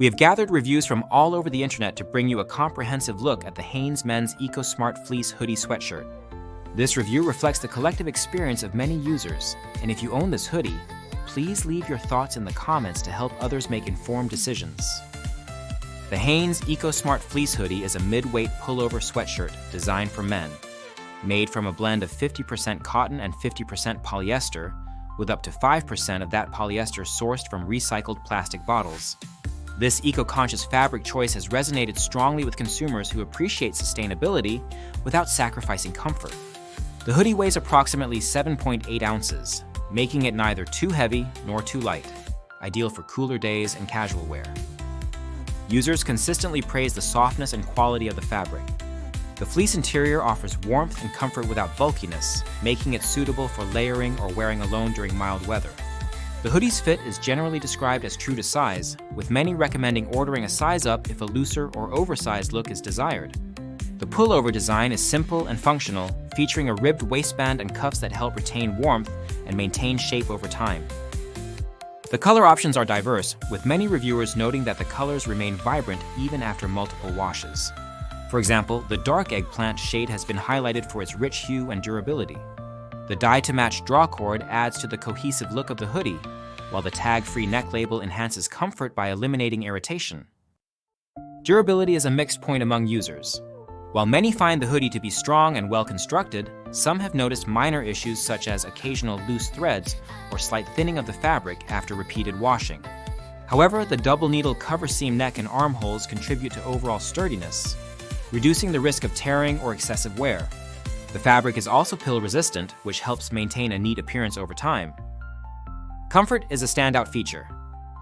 We have gathered reviews from all over the internet to bring you a comprehensive look at the Hanes Men's EcoSmart Fleece Hoodie sweatshirt. This review reflects the collective experience of many users, and if you own this hoodie, please leave your thoughts in the comments to help others make informed decisions. The Hanes EcoSmart Fleece Hoodie is a mid-weight pullover sweatshirt designed for men, made from a blend of 50% cotton and 50% polyester, with up to 5% of that polyester sourced from recycled plastic bottles. This eco-conscious fabric choice has resonated strongly with consumers who appreciate sustainability without sacrificing comfort. The hoodie weighs approximately 7.8 ounces, making it neither too heavy nor too light, ideal for cooler days and casual wear. Users consistently praise the softness and quality of the fabric. The fleece interior offers warmth and comfort without bulkiness, making it suitable for layering or wearing alone during mild weather. The hoodie's fit is generally described as true to size, with many recommending ordering a size up if a looser or oversized look is desired. The pullover design is simple and functional, featuring a ribbed waistband and cuffs that help retain warmth and maintain shape over time. The color options are diverse, with many reviewers noting that the colors remain vibrant even after multiple washes. For example, the dark eggplant shade has been highlighted for its rich hue and durability. The dye-to-match drawcord adds to the cohesive look of the hoodie, while the tag-free neck label enhances comfort by eliminating irritation. Durability is a mixed point among users. While many find the hoodie to be strong and well-constructed, some have noticed minor issues such as occasional loose threads or slight thinning of the fabric after repeated washing. However, the double-needle cover seam neck and armholes contribute to overall sturdiness, reducing the risk of tearing or excessive wear. The fabric is also pill-resistant, which helps maintain a neat appearance over time. Comfort is a standout feature.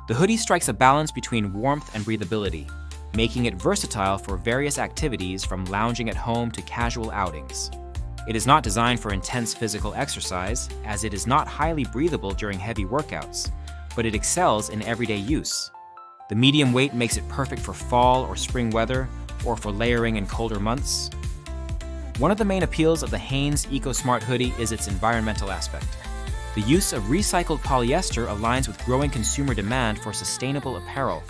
The hoodie strikes a balance between warmth and breathability, making it versatile for various activities from lounging at home to casual outings. It is not designed for intense physical exercise, as it is not highly breathable during heavy workouts, but it excels in everyday use. The medium weight makes it perfect for fall or spring weather, or for layering in colder months. One of the main appeals of the Hanes EcoSmart hoodie is its environmental aspect. The use of recycled polyester aligns with growing consumer demand for sustainable apparel,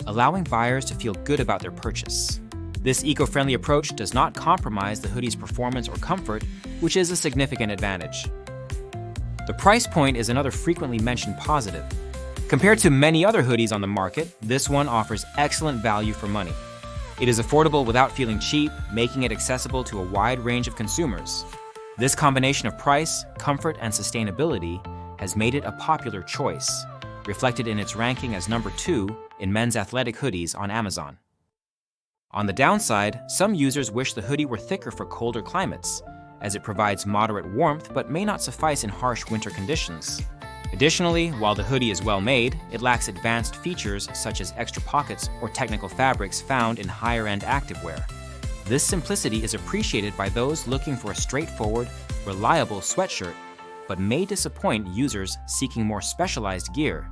allowing buyers to feel good about their purchase. This eco-friendly approach does not compromise the hoodie's performance or comfort, which is a significant advantage. The price point is another frequently mentioned positive. Compared to many other hoodies on the market, this one offers excellent value for money. It is affordable without feeling cheap, making it accessible to a wide range of consumers. This combination of price, comfort, and sustainability has made it a popular choice, reflected in its ranking as number 2 in men's athletic hoodies on Amazon. On the downside, some users wish the hoodie were thicker for colder climates, as it provides moderate warmth but may not suffice in harsh winter conditions. Additionally, while the hoodie is well made, it lacks advanced features such as extra pockets or technical fabrics found in higher-end activewear. This simplicity is appreciated by those looking for a straightforward, reliable sweatshirt, but may disappoint users seeking more specialized gear.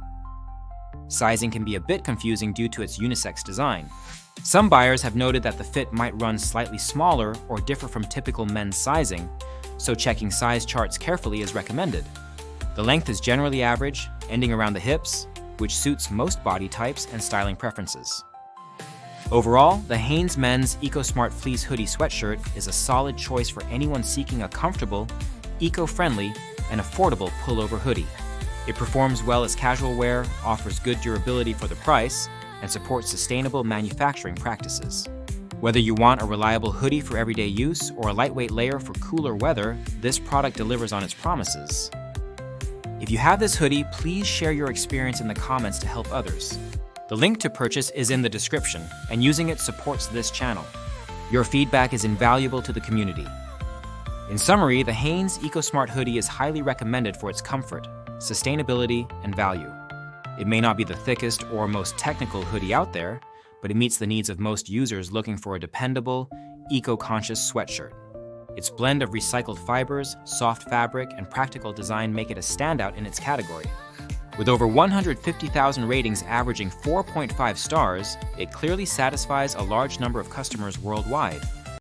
Sizing can be a bit confusing due to its unisex design. Some buyers have noted that the fit might run slightly smaller or differ from typical men's sizing, so checking size charts carefully is recommended. The length is generally average, ending around the hips, which suits most body types and styling preferences. Overall, the Hanes Men's EcoSmart Fleece Hoodie sweatshirt is a solid choice for anyone seeking a comfortable, eco-friendly, and affordable pullover hoodie. It performs well as casual wear, offers good durability for the price, and supports sustainable manufacturing practices. Whether you want a reliable hoodie for everyday use or a lightweight layer for cooler weather, this product delivers on its promises. If you have this hoodie, please share your experience in the comments to help others. The link to purchase is in the description, and using it supports this channel. Your feedback is invaluable to the community. In summary, the Hanes EcoSmart hoodie is highly recommended for its comfort, sustainability, and value. It may not be the thickest or most technical hoodie out there, but it meets the needs of most users looking for a dependable, eco-conscious sweatshirt. Its blend of recycled fibers, soft fabric, and practical design make it a standout in its category. With over 150,000 ratings averaging 4.5 stars, it clearly satisfies a large number of customers worldwide.